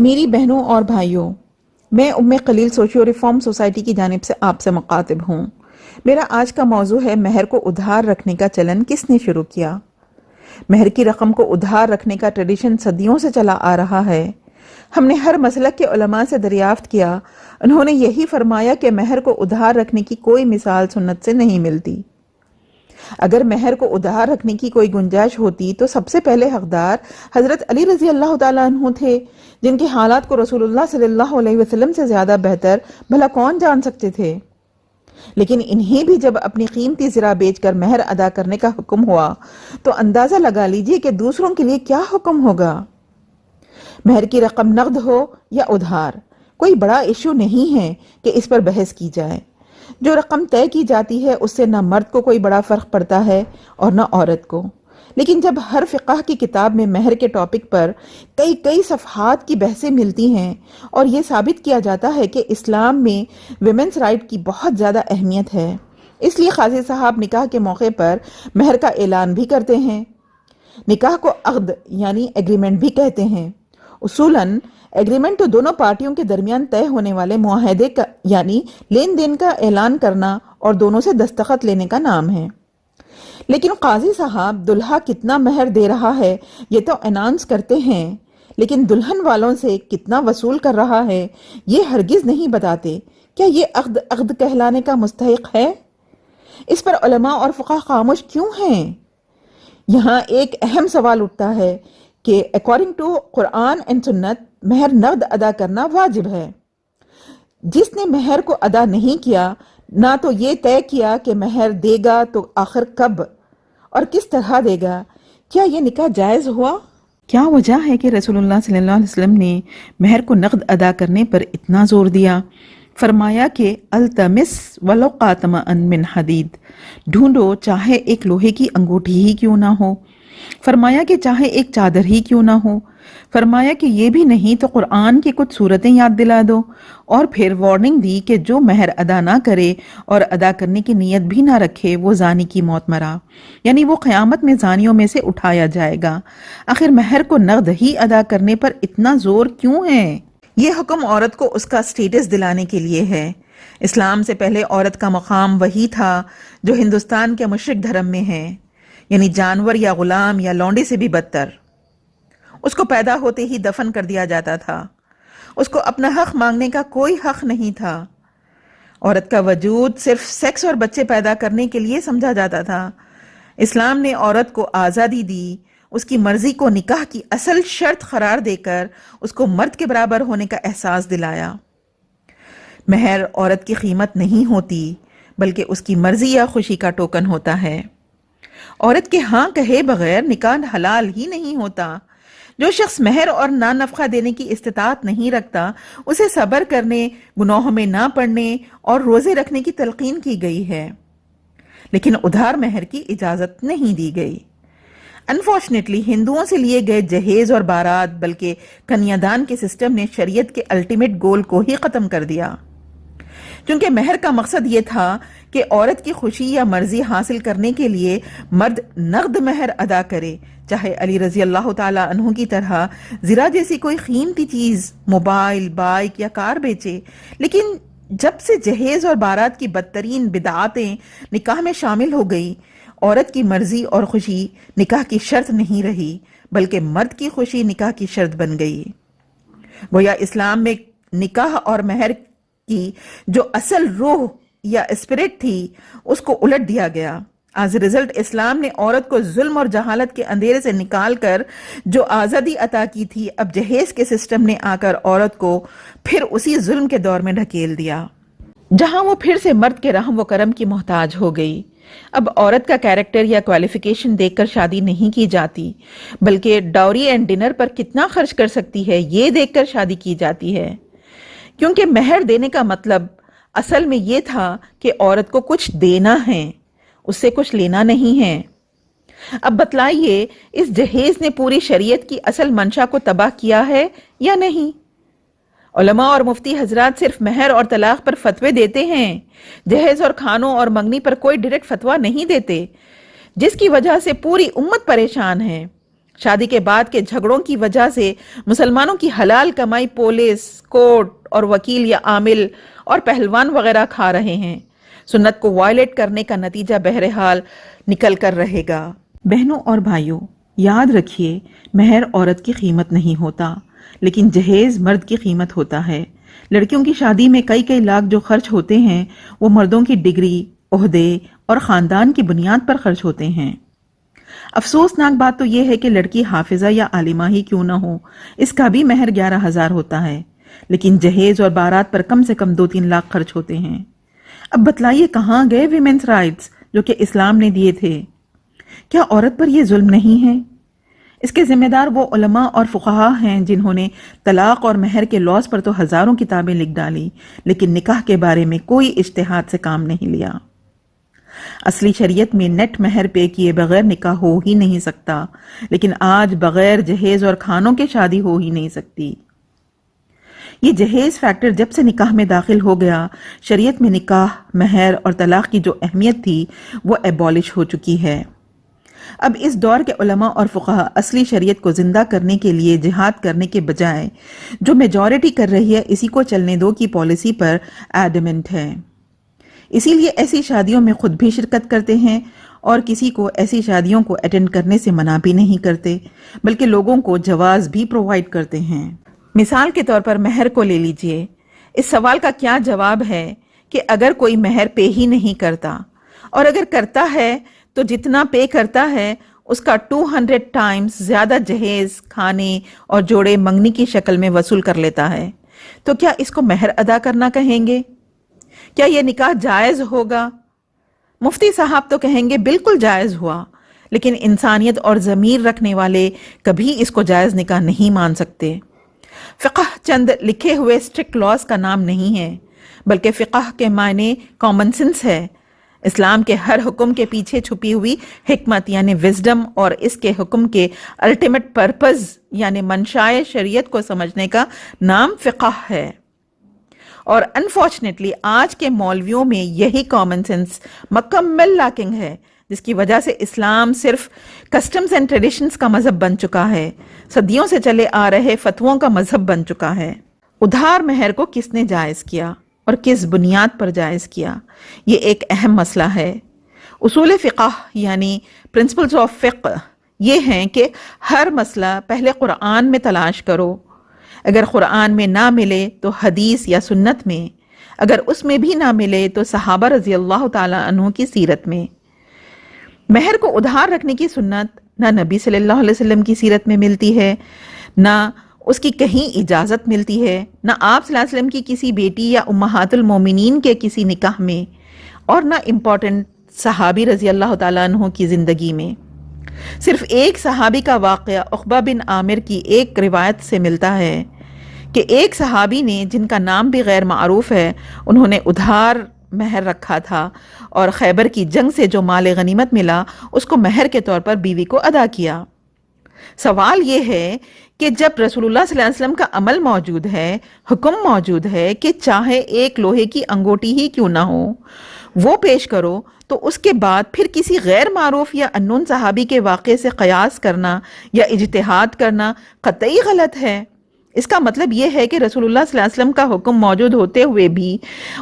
میری بہنوں اور بھائیوں، میں ام خلیل سوشیو ریفارم سوسائٹی کی جانب سے آپ سے مخاطب ہوں۔ میرا آج کا موضوع ہے مہر کو ادھار رکھنے کا چلن کس نے شروع کیا؟ مہر کی رقم کو ادھار رکھنے کا ٹریڈیشن صدیوں سے چلا آ رہا ہے۔ ہم نے ہر مسلک کے علماء سے دریافت کیا، انہوں نے یہی فرمایا کہ مہر کو ادھار رکھنے کی کوئی مثال سنت سے نہیں ملتی۔ اگر مہر کو ادھار رکھنے کی کوئی گنجائش ہوتی تو سب سے پہلے حقدار حضرت علی رضی اللہ تعالیٰ عنہ تھے، جن کے حالات کو رسول اللہ صلی اللہ علیہ وسلم سے زیادہ بہتر بھلا کون جان سکتے تھے۔ لیکن انہیں بھی جب اپنی قیمتی زرع بیچ کر مہر ادا کرنے کا حکم ہوا تو اندازہ لگا لیجئے کہ دوسروں کے لیے کیا حکم ہوگا۔ مہر کی رقم نقد ہو یا ادھار، کوئی بڑا ایشو نہیں ہے کہ اس پر بحث کی جائے۔ جو رقم طے کی جاتی ہے اس سے نہ مرد کو کوئی بڑا فرق پڑتا ہے اور نہ عورت کو۔ لیکن جب ہر فقہ کی کتاب میں مہر کے ٹاپک پر کئی صفحات کی بحثیں ملتی ہیں اور یہ ثابت کیا جاتا ہے کہ اسلام میں ویمنس رائٹ کی بہت زیادہ اہمیت ہے، اس لیے قاضی صاحب نکاح کے موقع پر مہر کا اعلان بھی کرتے ہیں۔ نکاح کو عقد یعنی ایگریمنٹ بھی کہتے ہیں۔ اصولاً ایگریمنٹ تو دونوں پارٹیوں کے درمیان طے ہونے والے معاہدے کا یعنی لین دین کا اعلان کرنا اور دونوں سے دستخط لینے کا نام ہے۔ لیکن قاضی صاحب دلہا کتنا مہر دے رہا ہے یہ تو اناؤنس کرتے ہیں، لیکن دلہن والوں سے کتنا وصول کر رہا ہے یہ ہرگز نہیں بتاتے۔ کیا یہ عقد کہلانے کا مستحق ہے؟ اس پر علماء اور فقہ خاموش کیوں ہیں؟ یہاں ایک اہم سوال اٹھتا ہے کہ اکارڈنگ ٹو قرآن اینڈ سنت مہر نقد ادا کرنا واجب ہے۔ جس نے مہر کو ادا نہیں کیا نہ تو یہ طے کیا کہ مہر دے گا تو آخر کب اور کس طرح دے گا، کیا یہ نکاح جائز ہوا؟ کیا وجہ ہے کہ رسول اللہ صلی اللہ علیہ وسلم نے مہر کو نقد ادا کرنے پر اتنا زور دیا؟ فرمایا کہ التمس ولو قاتما من حدید، ڈھونڈو چاہے ایک لوہے کی انگوٹھی ہی کیوں نہ ہو۔ فرمایا کہ چاہے ایک چادر ہی کیوں نہ ہو۔ فرمایا کہ یہ بھی نہیں تو قرآن کی کچھ صورتیں یاد دلا دو، اور پھر وارننگ دی کہ جو مہر ادا نہ کرے اور ادا کرنے کی نیت بھی نہ رکھے وہ زانی کی موت مرا، یعنی وہ قیامت میں زانیوں میں سے اٹھایا جائے گا۔ آخر مہر کو نقد ہی ادا کرنے پر اتنا زور کیوں ہے؟ یہ حکم عورت کو اس کا سٹیٹس دلانے کے لیے ہے۔ اسلام سے پہلے عورت کا مقام وہی تھا جو ہندوستان کے مشرق دھرم میں ہے، یعنی جانور یا غلام یا لونڈے سے بھی بدتر۔ اس کو پیدا ہوتے ہی دفن کر دیا جاتا تھا، اس کو اپنا حق مانگنے کا کوئی حق نہیں تھا۔ عورت کا وجود صرف سیکس اور بچے پیدا کرنے کے لیے سمجھا جاتا تھا۔ اسلام نے عورت کو آزادی دی، اس کی مرضی کو نکاح کی اصل شرط قرار دے کر اس کو مرد کے برابر ہونے کا احساس دلایا۔ مہر عورت کی قیمت نہیں ہوتی بلکہ اس کی مرضی یا خوشی کا ٹوکن ہوتا ہے۔ عورت کے ہاں کہے بغیر نکاح حلال ہی نہیں ہوتا۔ جو شخص مہر اور نفقہ دینے کی استطاعت نہیں رکھتا اسے صبر کرنے، گناہوں میں نہ پڑنے اور روزے رکھنے کی تلقین کی گئی ہے، لیکن ادھار مہر کی اجازت نہیں دی گئی۔ انفارچونیٹلی ہندوؤں سے لیے گئے جہیز اور بارات بلکہ کنیا دان کے سسٹم نے شریعت کے الٹیمیٹ گول کو ہی ختم کر دیا۔ چونکہ مہر کا مقصد یہ تھا کہ عورت کی خوشی یا مرضی حاصل کرنے کے لیے مرد نقد مہر ادا کرے، چاہے علی رضی اللہ تعالیٰ عنہ کی طرح زرہ جیسی کوئی قیمتی چیز، موبائل، بائک یا کار بیچے۔ لیکن جب سے جہیز اور بارات کی بدترین بدعاتیں نکاح میں شامل ہو گئی، عورت کی مرضی اور خوشی نکاح کی شرط نہیں رہی بلکہ مرد کی خوشی نکاح کی شرط بن گئی۔ گویا اسلام میں نکاح اور مہر کی جو اصل روح یا اسپرٹ تھی اس کو الٹ دیا گیا۔ ایز رزلٹ اسلام نے عورت کو ظلم اور جہالت کے اندھیرے سے نکال کر جو آزادی عطا کی تھی، اب جہیز کے سسٹم نے آ کر عورت کو پھر اسی ظلم کے دور میں ڈھکیل دیا، جہاں وہ پھر سے مرد کے رحم و کرم کی محتاج ہو گئی۔ اب عورت کا کیریکٹر یا کوالیفیکیشن دیکھ کر شادی نہیں کی جاتی بلکہ ڈاوری اینڈ ڈنر پر کتنا خرچ کر سکتی ہے یہ دیکھ کر شادی کی جاتی ہے، کیونکہ مہر دینے کا مطلب اصل میں یہ تھا کہ عورت کو کچھ دینا ہے، اس سے کچھ لینا نہیں ہے۔ اب بتلائیے اس جہیز نے پوری شریعت کی اصل منشا کو تباہ کیا ہے یا نہیں؟ علماء اور مفتی حضرات صرف مہر اور طلاق پر فتوے دیتے ہیں، جہیز اور کھانوں اور منگنی پر کوئی ڈائریکٹ فتویٰ نہیں دیتے، جس کی وجہ سے پوری امت پریشان ہے۔ شادی کے بعد کے جھگڑوں کی وجہ سے مسلمانوں کی حلال کمائی پولیس، کورٹ اور وکیل یا عامل اور پہلوان وغیرہ کھا رہے ہیں۔ سنت کو وائلیٹ کرنے کا نتیجہ بہرحال نکل کر رہے گا۔ بہنوں اور بھائیوں، یاد رکھیے، مہر عورت کی قیمت نہیں ہوتا، لیکن جہیز مرد کی قیمت ہوتا ہے۔ لڑکیوں کی شادی میں کئی لاکھ جو خرچ ہوتے ہیں وہ مردوں کی ڈگری، عہدے اور خاندان کی بنیاد پر خرچ ہوتے ہیں۔ افسوسناک بات تو یہ ہے کہ لڑکی حافظہ یا عالمہ ہی کیوں نہ ہو، اس کا بھی مہر 11,000 ہوتا ہے، لیکن جہیز اور بارات پر کم سے کم 2-3 لاکھ خرچ ہوتے ہیں۔ اب بتلائیے کہاں گئے ویمنس رائٹس جو کہ اسلام نے دیے تھے؟ کیا عورت پر یہ ظلم نہیں ہے؟ اس کے ذمہ دار وہ علماء اور فقہا ہیں جنہوں نے طلاق اور مہر کے لاس پر تو ہزاروں کتابیں لکھ ڈالی، لیکن نکاح کے بارے میں کوئی اجتہاد سے کام نہیں لیا۔ اصلی شریعت میں نیٹ مہر پے کیے بغیر نکاح ہو ہی نہیں سکتا، لیکن آج بغیر جہیز اور کھانوں کے شادی ہو ہی نہیں سکتی۔ یہ جہیز فیکٹر جب سے نکاح میں داخل ہو گیا، شریعت میں نکاح، مہر اور طلاق کی جو اہمیت تھی وہ ایبولش ہو چکی ہے۔ اب اس دور کے علماء اور فقہا اصلی شریعت کو زندہ کرنے کے لیے جہاد کرنے کے بجائے جو میجورٹی کر رہی ہے اسی کو چلنے دو کی پالیسی پر ایڈمنٹ ہے۔ اسی لیے ایسی شادیوں میں خود بھی شرکت کرتے ہیں اور کسی کو ایسی شادیوں کو اٹینڈ کرنے سے منع بھی نہیں کرتے، بلکہ لوگوں کو جواز بھی پرووائڈ کرتے ہیں۔ مثال کے طور پر مہر کو لے لیجئے۔ اس سوال کا کیا جواب ہے کہ اگر کوئی مہر پے ہی نہیں کرتا، اور اگر کرتا ہے تو جتنا پے کرتا ہے اس کا 200 ٹائمز زیادہ جہیز، کھانے اور جوڑے منگنی کی شکل میں وصول کر لیتا ہے، تو کیا اس کو مہر ادا کرنا کہیں گے؟ کیا یہ نکاح جائز ہوگا؟ مفتی صاحب تو کہیں گے بالکل جائز ہوا، لیکن انسانیت اور ضمیر رکھنے والے کبھی اس کو جائز نکاح نہیں مان سکتے۔ فقہ چند لکھے ہوئے اسٹرکٹ لاز کا نام نہیں ہے، بلکہ فقہ کے معنی کامن سینس ہے۔ اسلام کے ہر حکم کے پیچھے چھپی ہوئی حکمت یعنی وزڈم اور اس کے حکم کے الٹیمیٹ پرپز یعنی منشائے شریعت کو سمجھنے کا نام فقہ ہے۔ اور انفارچونیٹلی آج کے مولویوں میں یہی کامن سینس مکمل لاکنگ ہے، جس کی وجہ سے اسلام صرف کسٹمز اینڈ ٹریڈیشنز کا مذہب بن چکا ہے، صدیوں سے چلے آ رہے فتووں کا مذہب بن چکا ہے۔ ادھار مہر کو کس نے جائز کیا اور کس بنیاد پر جائز کیا، یہ ایک اہم مسئلہ ہے۔ اصول فقہ یعنی پرنسپلز آف فقہ یہ ہیں کہ ہر مسئلہ پہلے قرآن میں تلاش کرو، اگر قرآن میں نہ ملے تو حدیث یا سنت میں، اگر اس میں بھی نہ ملے تو صحابہ رضی اللہ تعالی عنہ کی سیرت میں۔ مہر کو ادھار رکھنے کی سنت نہ نبی صلی اللہ علیہ وسلم کی سیرت میں ملتی ہے، نہ اس کی کہیں اجازت ملتی ہے، نہ آپ صلی اللہ علیہ وسلم کی کسی بیٹی یا امہات المومنین کے کسی نکاح میں، اور نہ امپورٹنٹ صحابی رضی اللہ تعالیٰ عنہ کی زندگی میں۔ صرف ایک صحابی کا واقعہ عقبہ بن عامر کی ایک روایت سے ملتا ہے کہ ایک صحابی نے، جن کا نام بھی غیر معروف ہے، انہوں نے ادھار مہر رکھا تھا اور خیبر کی جنگ سے جو مال غنیمت ملا اس کو مہر کے طور پر بیوی کو ادا کیا۔ سوال یہ ہے کہ جب رسول اللہ صلی اللہ علیہ وسلم کا عمل موجود ہے، حکم موجود ہے کہ چاہے ایک لوہے کی انگوٹی ہی کیوں نہ ہو وہ پیش کرو، تو اس کے بعد پھر کسی غیر معروف یا انون صحابی کے واقعے سے قیاس کرنا یا اجتہاد کرنا قطعی غلط ہے۔ اس کا مطلب یہ ہے کہ رسول اللہ صلی اللہ علیہ وسلم کا حکم موجود ہوتے ہوئے بھی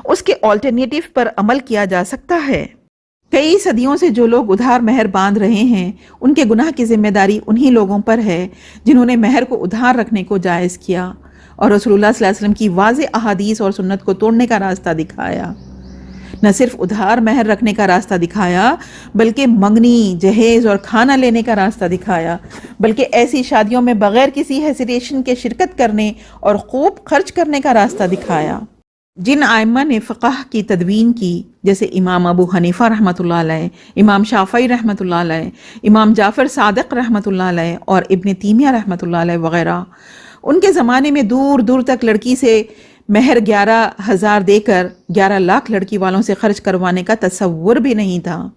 اس کے آلٹرنیٹیو پر عمل کیا جا سکتا ہے۔ کئی صدیوں سے جو لوگ ادھار مہر باندھ رہے ہیں ان کے گناہ کی ذمہ داری انہی لوگوں پر ہے جنہوں نے مہر کو ادھار رکھنے کو جائز کیا اور رسول اللہ صلی اللہ علیہ وسلم کی واضح احادیث اور سنت کو توڑنے کا راستہ دکھایا۔ نہ صرف ادھار مہر رکھنے کا راستہ دکھایا، بلکہ منگنی، جہیز اور کھانا لینے کا راستہ دکھایا، بلکہ ایسی شادیوں میں بغیر کسی ہیسیٹیشن کے شرکت کرنے اور خوب خرچ کرنے کا راستہ دکھایا۔ جن ائمہ نے فقہ کی تدوین کی، جیسے امام ابو حنیفہ رحمۃ اللہ علیہ، امام شافعی رحمۃ اللہ علیہ، امام جعفر صادق رحمۃ اللہ علیہ اور ابن تیمیہ رحمۃ اللہ علیہ وغیرہ، ان کے زمانے میں دور دور تک لڑکی سے مہر 11,000 دے کر 11 لاکھ لڑکی والوں سے خرچ کروانے کا تصور بھی نہیں تھا۔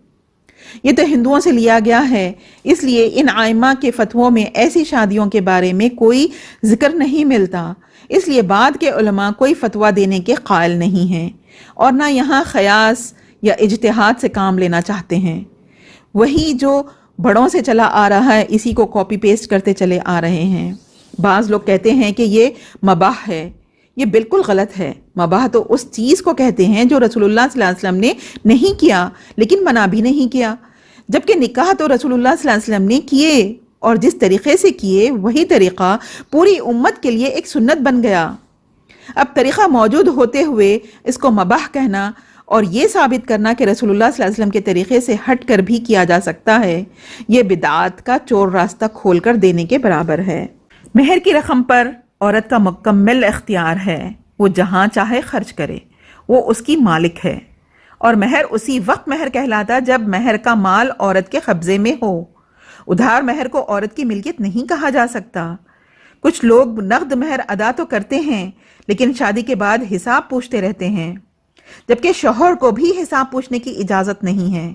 یہ تو ہندوؤں سے لیا گیا ہے، اس لیے ان ائمہ کے فتووں میں ایسی شادیوں کے بارے میں کوئی ذکر نہیں ملتا، اس لیے بعد کے علماء کوئی فتویٰ دینے کے قائل نہیں ہیں اور نہ یہاں قیاس یا اجتہاد سے کام لینا چاہتے ہیں۔ وہی جو بڑوں سے چلا آ رہا ہے، اسی کو کاپی پیسٹ کرتے چلے آ رہے ہیں۔ بعض لوگ کہتے ہیں کہ یہ مباح ہے، یہ بالکل غلط ہے۔ مباح تو اس چیز کو کہتے ہیں جو رسول اللہ صلی اللہ علیہ وسلم نے نہیں کیا لیکن منع بھی نہیں کیا، جبکہ نکاح تو رسول اللہ صلی اللہ علیہ وسلم نے کیے، اور جس طریقے سے کیے وہی طریقہ پوری امت کے لیے ایک سنت بن گیا۔ اب طریقہ موجود ہوتے ہوئے اس کو مباح کہنا اور یہ ثابت کرنا کہ رسول اللہ صلی اللہ علیہ وسلم کے طریقے سے ہٹ کر بھی کیا جا سکتا ہے، یہ بدعات کا چور راستہ کھول کر دینے کے برابر ہے۔ مہر کی رقم پر عورت کا مکمل اختیار ہے، وہ جہاں چاہے خرچ کرے، وہ اس کی مالک ہے، اور مہر اسی وقت مہر کہلاتا جب مہر کا مال عورت کے قبضے میں ہو۔ ادھار مہر کو عورت کی ملکیت نہیں کہا جا سکتا۔ کچھ لوگ نقد مہر ادا تو کرتے ہیں لیکن شادی کے بعد حساب پوچھتے رہتے ہیں، جبکہ شوہر کو بھی حساب پوچھنے کی اجازت نہیں ہے۔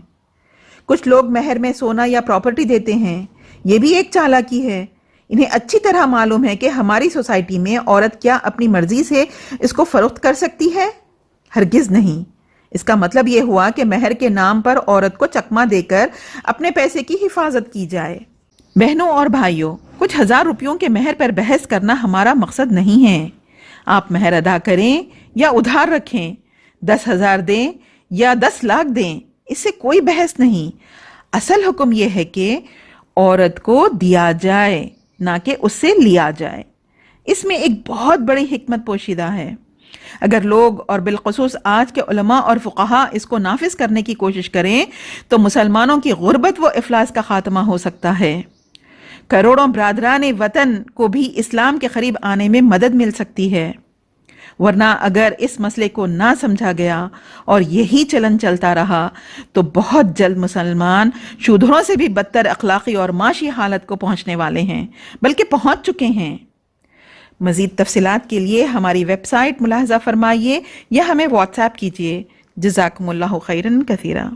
کچھ لوگ مہر میں سونا یا پراپرٹی دیتے ہیں، یہ بھی ایک چالاکی ہے۔ انہیں اچھی طرح معلوم ہے کہ ہماری سوسائٹی میں عورت کیا اپنی مرضی سے اس کو فروخت کر سکتی ہے؟ ہرگز نہیں۔ اس کا مطلب یہ ہوا کہ مہر کے نام پر عورت کو چکمہ دے کر اپنے پیسے کی حفاظت کی جائے۔ بہنوں اور بھائیوں، کچھ ہزار روپیوں کے مہر پر بحث کرنا ہمارا مقصد نہیں ہے۔ آپ مہر ادا کریں یا ادھار رکھیں، 10,000 دیں یا 10 لاکھ دیں، اس سے کوئی بحث نہیں۔ اصل حکم یہ ہے کہ عورت کو دیا جائے، نہ کہ اس سے لیا جائے۔ اس میں ایک بہت بڑی حکمت پوشیدہ ہے۔ اگر لوگ اور بالخصوص آج کے علماء اور فقہا اس کو نافذ کرنے کی کوشش کریں تو مسلمانوں کی غربت و افلاس کا خاتمہ ہو سکتا ہے۔ کروڑوں برادران وطن کو بھی اسلام کے قریب آنے میں مدد مل سکتی ہے۔ ورنہ اگر اس مسئلے کو نہ سمجھا گیا اور یہی چلن چلتا رہا تو بہت جلد مسلمان شودھروں سے بھی بدتر اخلاقی اور معاشی حالت کو پہنچنے والے ہیں، بلکہ پہنچ چکے ہیں۔ مزید تفصیلات کے لیے ہماری ویب سائٹ ملاحظہ فرمائیے یا ہمیں واٹس ایپ کیجیے۔ جزاکم اللہ خیرا کثیرا۔